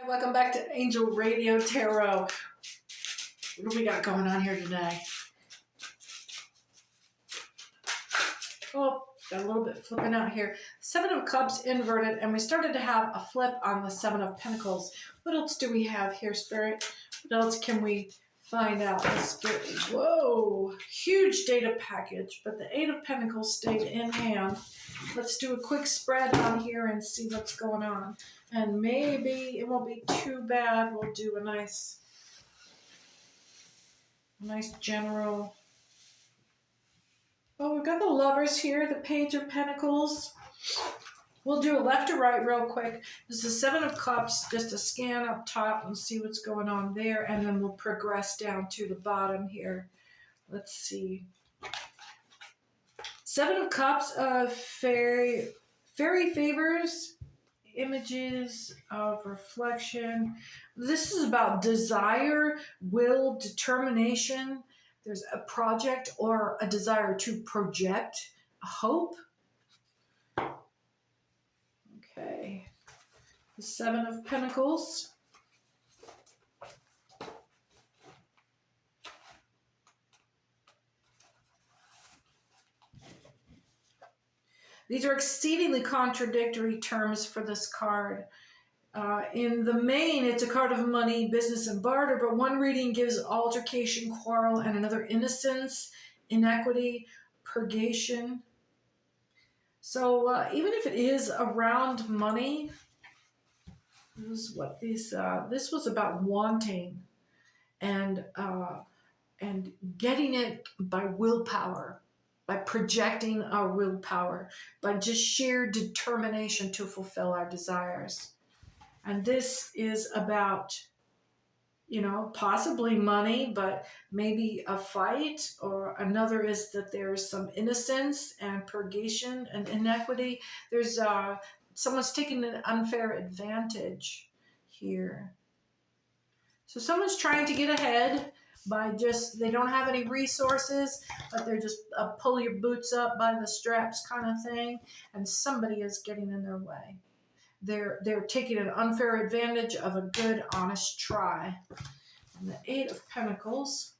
Welcome back to Angel Radio Tarot. What do we got going on here today? Oh, got a little bit flipping out here. Seven of Cups inverted, and we started to have a flip on the Seven of Pentacles. What else do we have here, Spirit? What else can we find out? Let's get, whoa, huge data package, but the Eight of Pentacles stayed in hand. Let's do a quick spread on here and see what's going on. And maybe it won't be too bad. We'll do a nice general. Oh, we've got the Lovers here, the Page of Pentacles. We'll do a left to right real quick. This is Seven of Cups, just a scan up top and see what's going on there. And then we'll progress down to the bottom here. Let's see. Seven of Cups of fairy favors, images of reflection. This is about desire, will, determination. There's a project or a desire to project a hope. Okay. The Seven of Pentacles. These are exceedingly contradictory terms for this card. In the main, it's a card of money, business, and barter, but one reading gives altercation, quarrel, and another innocence, inequity, purgation. So even if it is around money, this is what this was about wanting and getting it by willpower. By projecting our willpower, by just sheer determination to fulfill our desires. And this is about, possibly money, but maybe a fight, or another is that there's some innocence and purgation and inequity. There's someone's taking an unfair advantage here. So someone's trying to get ahead by they don't have any resources, but they're just pull your boots up by the straps kind of thing, and somebody is getting in their way. They're taking an unfair advantage of a good, honest try. And the Eight of Pentacles.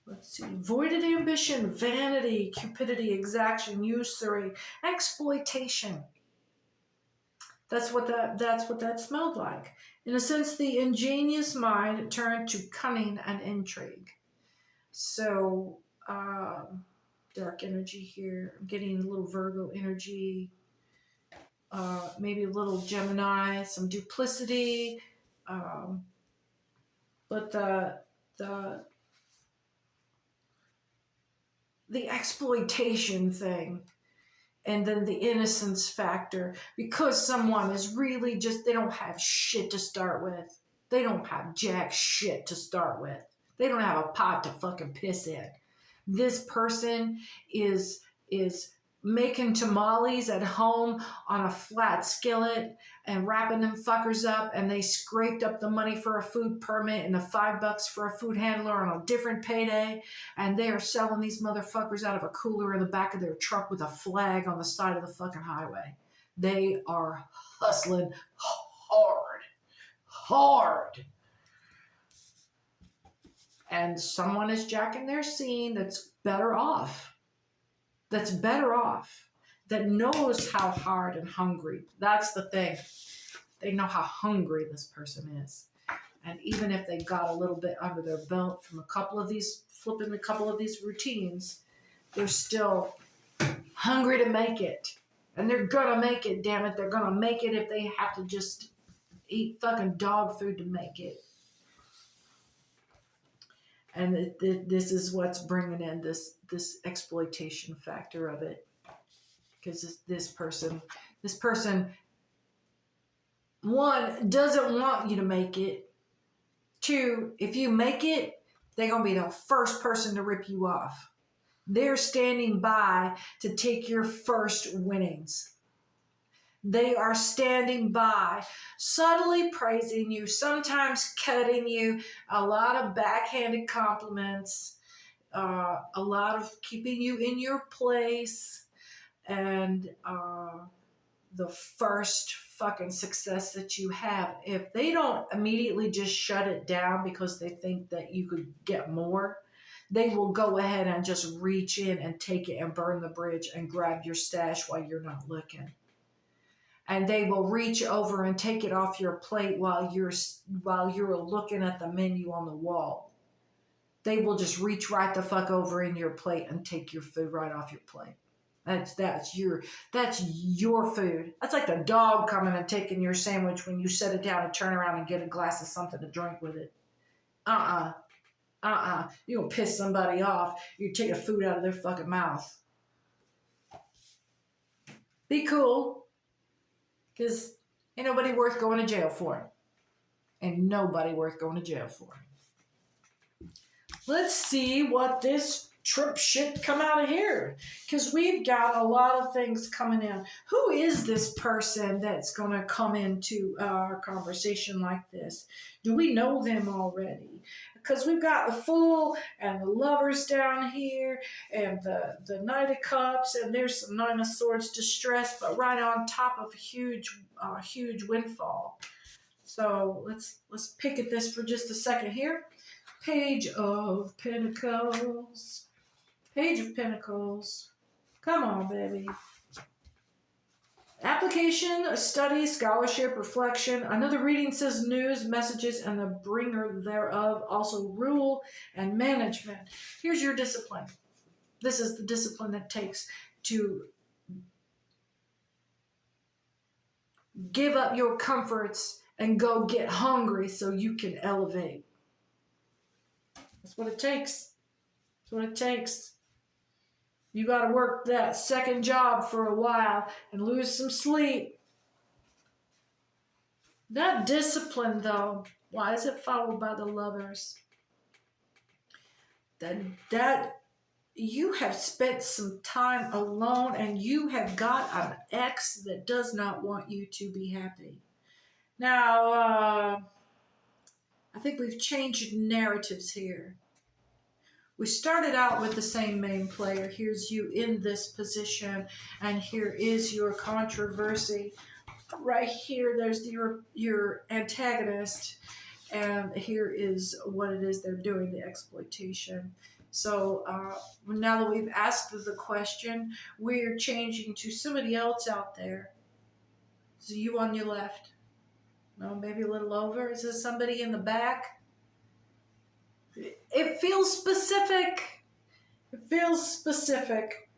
Let's see. Voided ambition, vanity, cupidity, exaction, usury, exploitation. That's what that smelled like. In a sense, the ingenious mind turned to cunning and intrigue. So, dark energy here. I'm getting a little Virgo energy. Maybe a little Gemini, some duplicity. But the exploitation thing. And then the innocence factor, because someone is really they don't have shit to start with. They don't have jack shit to start with. They don't have a pot to fucking piss in. This person is making tamales at home on a flat skillet and wrapping them fuckers up, and they scraped up the money for a food permit and the $5 for a food handler on a different payday, and they are selling these motherfuckers out of a cooler in the back of their truck with a flag on the side of the fucking highway. They are hustling hard. And someone is jacking their scene that's better off, that knows how hard and hungry. That's the thing. They know how hungry this person is. And even if they got a little bit under their belt from flipping a couple of these routines, they're still hungry to make it. And they're gonna make it, damn it. They're gonna make it if they have to just eat fucking dog food to make it. And this is what's bringing in this exploitation factor of it. Because this person, one, doesn't want you to make it. Two, if you make it, they're going to be the first person to rip you off. They're standing by to take your first winnings. They are standing by, subtly praising you, sometimes cutting you, a lot of backhanded compliments, a lot of keeping you in your place. and the first fucking success that you have, if they don't immediately just shut it down because they think that you could get more, they will go ahead and just reach in and take it and burn the bridge and grab your stash while you're not looking. And they will reach over and take it off your plate while you're looking at the menu on the wall. They will just reach right the fuck over in your plate and take your food right off your plate. That's your food. That's like the dog coming and taking your sandwich when you set it down and turn around and get a glass of something to drink with it. You gonna piss somebody off. You're taking food out of their fucking mouth. Be cool. Because ain't nobody worth going to jail for. Ain't nobody worth going to jail for. Let's see what this trip shit come out of here. Because we've got a lot of things coming in. Who is this person that's going to come into our conversation like this? Do we know them already? Because we've got the Fool and the Lovers down here and the Knight of Cups, and there's some Nine of Swords distress, but right on top of a huge windfall. So let's pick at this for just a second here. Page of Pentacles. Page of Pentacles. Come on, baby. Application, study, scholarship, reflection. Another reading says news, messages, and the bringer thereof. Also rule and management. Here's your discipline. This is the discipline that takes to give up your comforts and go get hungry so you can elevate. That's what it takes. That's what it takes. You got to work that second job for a while and lose some sleep. That discipline, though, why is it followed by the Lovers? That you have spent some time alone and you have got an ex that does not want you to be happy. Now, I think we've changed narratives here. We started out with the same main player. Here's you in this position, and here is your controversy. Right here, there's your antagonist, and here is what it is they're doing, the exploitation. So now that we've asked the question, we're changing to somebody else out there. So you on your left. No, maybe a little over. Is there somebody in the back? It feels specific. It feels specific.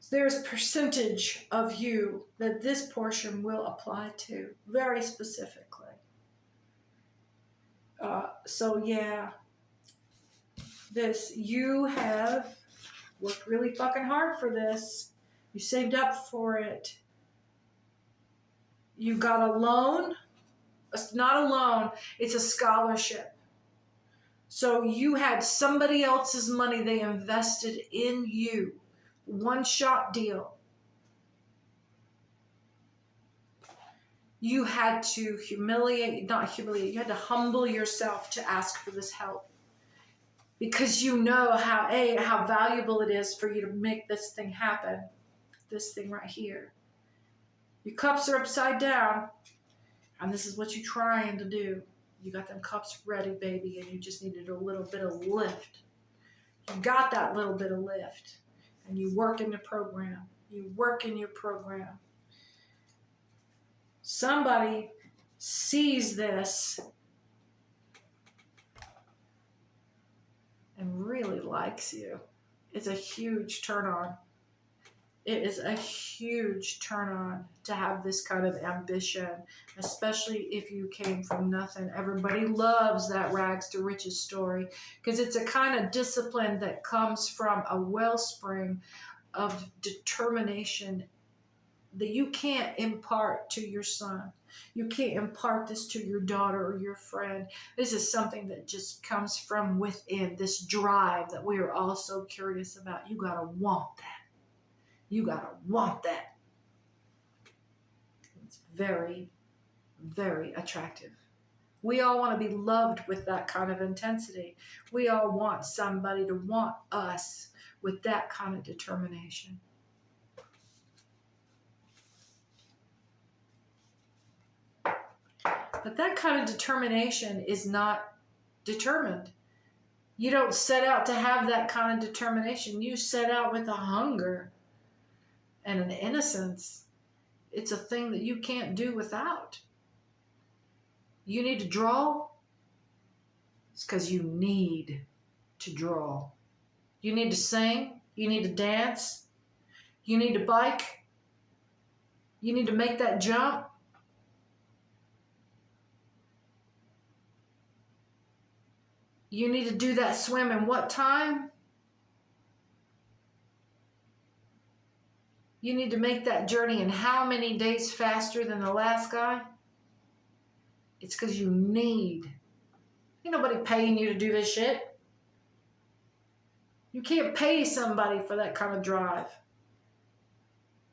There's a percentage of you that this portion will apply to, very specifically. So yeah, you have worked really fucking hard for this. You saved up for it. You got a loan. It's not a loan, it's a scholarship. So you had somebody else's money they invested in you. One-shot deal. You had to you had to humble yourself to ask for this help. Because you know how valuable it is for you to make this thing happen. This thing right here. Your cups are upside down. And this is what you're trying to do. You got them cups ready, baby, and you just needed a little bit of lift. You got that little bit of lift. And you work in the program. You work in your program. Somebody sees this and really likes you. It's a huge turn on. It is a huge turn on to have this kind of ambition, especially if you came from nothing. Everybody loves that rags to riches story because it's a kind of discipline that comes from a wellspring of determination that you can't impart to your son. You can't impart this to your daughter or your friend. This is something that just comes from within, this drive that we are all so curious about. You gotta want that. You gotta want that. It's very, very attractive. We all want to be loved with that kind of intensity. We all want somebody to want us. with that kind of determination. But that kind of determination is not determined. You don't set out to have that kind of determination. You set out with a hunger and an innocence. It's a thing that you can't do without. You need to draw. It's because you need to draw. You need to sing. You need to dance. You need to bike. You need to make that jump. You need to do that swim in what time? You need to make that journey in how many days faster than the last guy? It's because you need. Ain't nobody paying you to do this shit. You can't pay somebody for that kind of drive.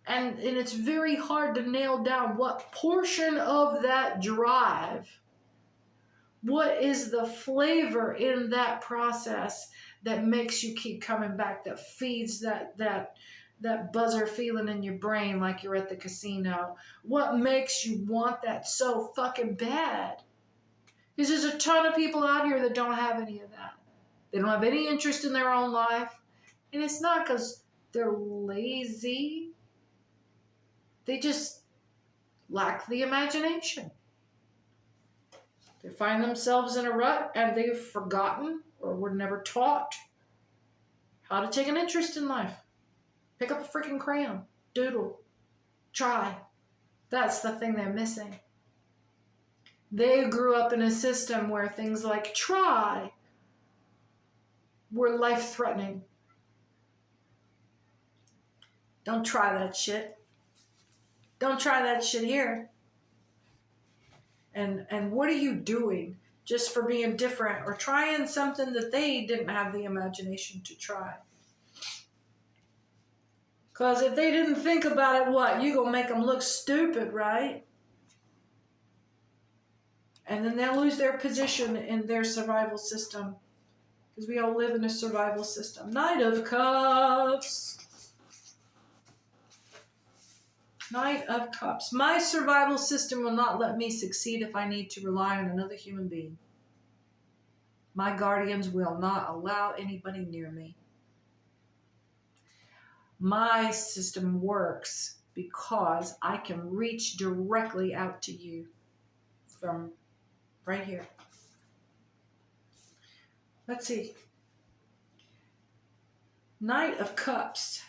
And it's very hard to nail down what portion of that drive, what is the flavor in that process that makes you keep coming back, that feeds that buzzer feeling in your brain like you're at the casino. What makes you want that so fucking bad? Because there's a ton of people out here that don't have any of that. They don't have any interest in their own life. And it's not because they're lazy. They just lack the imagination. They find themselves in a rut and they've forgotten or were never taught how to take an interest in life. Pick up a freaking crayon, doodle, try. That's the thing they're missing. They grew up in a system where things like try were life-threatening. Don't try that shit. Don't try that shit here. And what are you doing just for being different or trying something that they didn't have the imagination to try? Because if they didn't think about it, what? You gonna make them look stupid, right? And then they'll lose their position in their survival system. Because we all live in a survival system. Knight of Cups. Knight of Cups. My survival system will not let me succeed if I need to rely on another human being. My guardians will not allow anybody near me. My system works because I can reach directly out to you from right here. Let's see. Knight of Cups.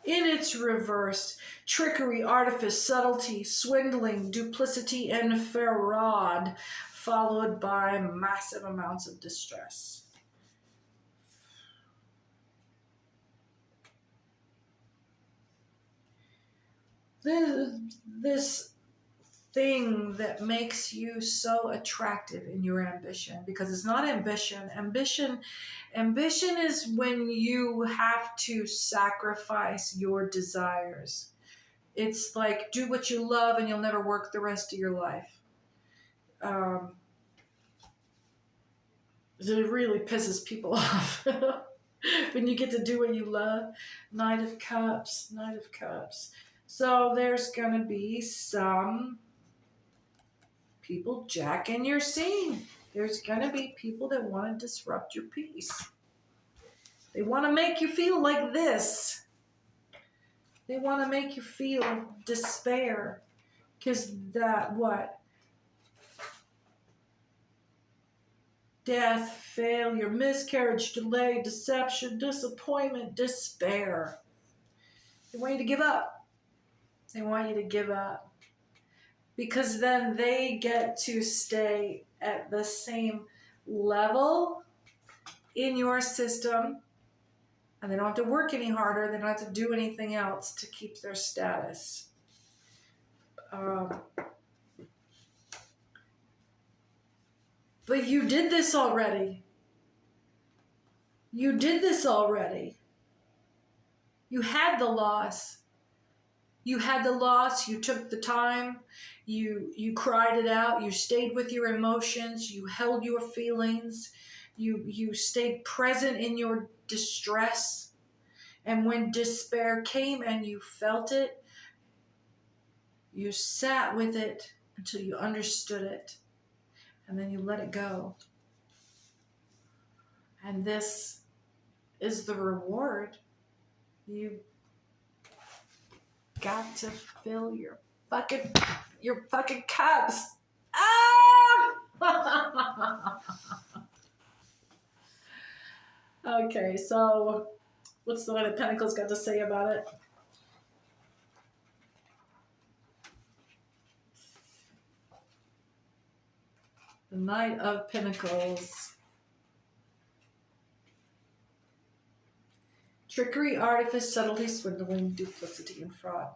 In its reverse, trickery, artifice, subtlety, swindling, duplicity, and fraud, followed by massive amounts of distress. This thing that makes you so attractive in your ambition, because it's not ambition. Ambition is when you have to sacrifice your desires. It's like, do what you love and you'll never work the rest of your life. It really pisses people off when you get to do what you love. Knight of Cups, Knight of Cups. So there's going to be some people jacking your scene. There's going to be people that want to disrupt your peace. They want to make you feel like this. They want to make you feel despair. Because that, what? Death, failure, miscarriage, delay, deception, disappointment, despair. They want you to give up. They want you to give up. Because then they get to stay at the same level in your system. And they don't have to work any harder. They don't have to do anything else to keep their status. But you did this already. You did this already. You had the loss. You had the loss. You took the time. You cried it out. You stayed with your emotions. You held your feelings. You stayed present in your distress. And when despair came and you felt it, you sat with it until you understood it. And then you let it go. And this is the reward. You got to fill your fucking cups. Ah! Okay, so what's the Knight of Pentacles got to say about it? The Knight of Pentacles. Trickery, artifice, subtlety, swindling, duplicity, and fraud.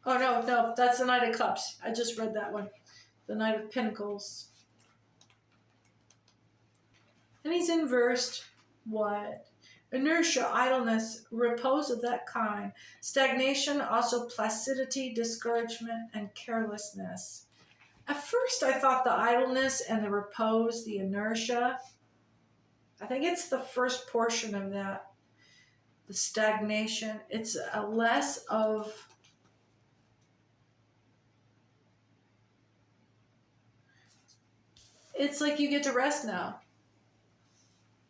Oh, no, that's the Knight of Cups. I just read that one. The Knight of Pentacles. And he's inversed. What? Inertia, idleness, repose of that kind. Stagnation, also placidity, discouragement, and carelessness. At first, I thought the idleness and the repose, the inertia, I think it's the first portion of that. The stagnation. It's a less of... It's like you get to rest now.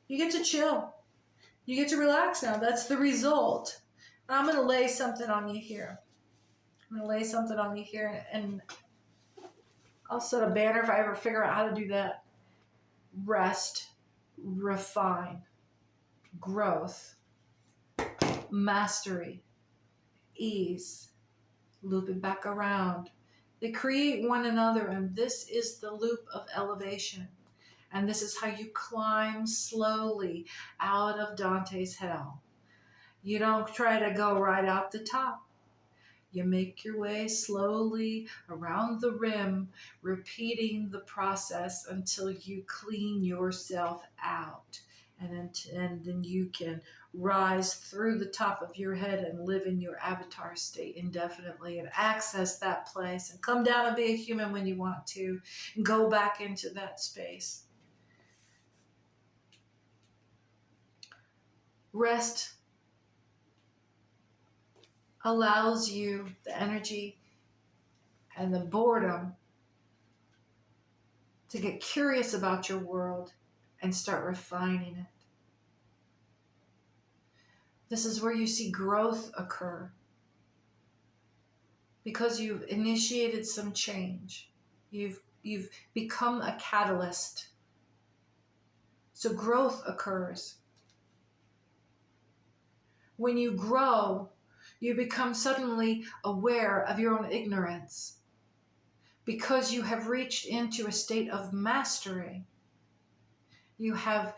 You get to chill. You get to relax now. That's the result. And I'm going to lay something on you here. And I'll set a banner if I ever figure out how to do that. Rest, refine, growth, mastery, ease, loop it back around. They create one another, and this is the loop of elevation. And this is how you climb slowly out of Dante's hell. You don't try to go right out the top. You make your way slowly around the rim, repeating the process until you clean yourself out. And then you can rise through the top of your head and live in your avatar state indefinitely and access that place and come down and be a human when you want to and go back into that space. Rest allows you the energy and the boredom to get curious about your world and start refining it. This is where you see growth occur because you've initiated some change. You've become a catalyst. So growth occurs. When you grow, you become suddenly aware of your own ignorance because you have reached into a state of mastery. You have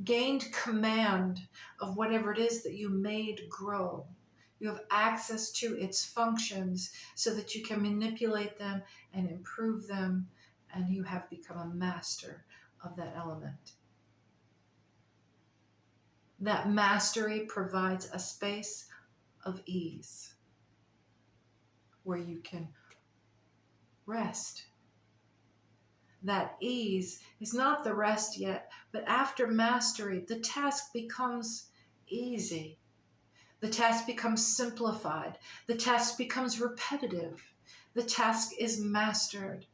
gained command of whatever it is that you made grow. You have access to its functions so that you can manipulate them and improve them, and you have become a master of that element. That mastery provides a space of ease where you can rest. That ease is not the rest yet, but after mastery, the task becomes easy. The task becomes simplified. The task becomes repetitive. The task is mastered.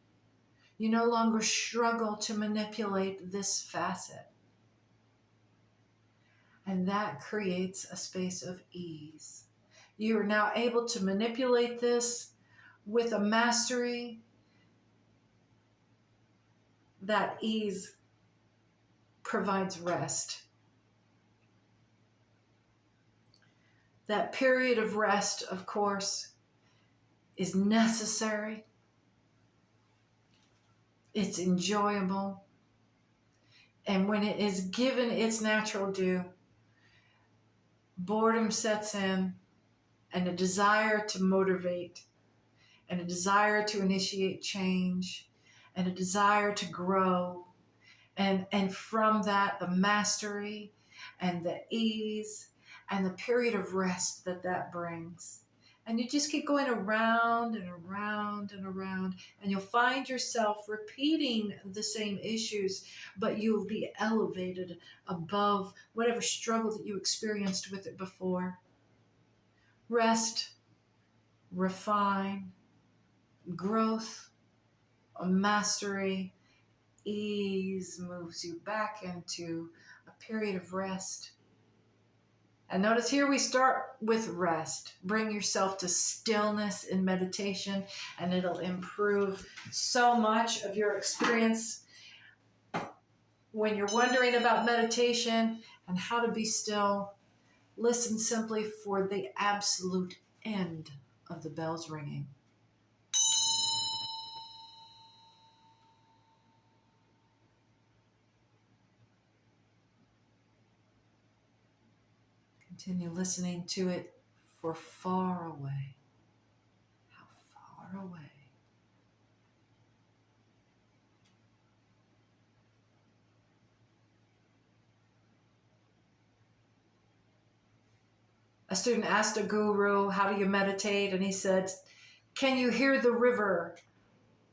You no longer struggle to manipulate this facet. And that creates a space of ease. You are now able to manipulate this with a mastery. That ease provides rest. That period of rest, of course, is necessary. It's enjoyable. And when it is given its natural due, boredom sets in, and a desire to motivate, and a desire to initiate change, and a desire to grow. And from that, the mastery and the ease and the period of rest that brings. And you just keep going around and around and around, and you'll find yourself repeating the same issues, but you'll be elevated above whatever struggle that you experienced with it before. Rest, refine, growth, mastery, ease moves you back into a period of rest. And notice here we start with rest. Bring yourself to stillness in meditation, and it'll improve so much of your experience. When you're wondering about meditation and how to be still, listen simply for the absolute end of the bells ringing. Continue listening to it for far away. How far away? A student asked a guru, how do you meditate? And he said, can you hear the river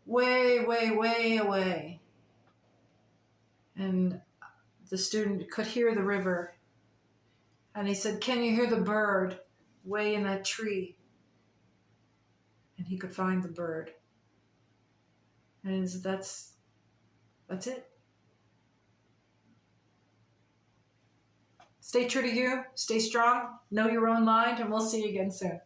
way, way, way away? And the student could hear the river. And he said, can you hear the bird way in that tree? And he could find the bird. And he said, that's it. Stay true to you, stay strong, know your own mind, and we'll see you again soon.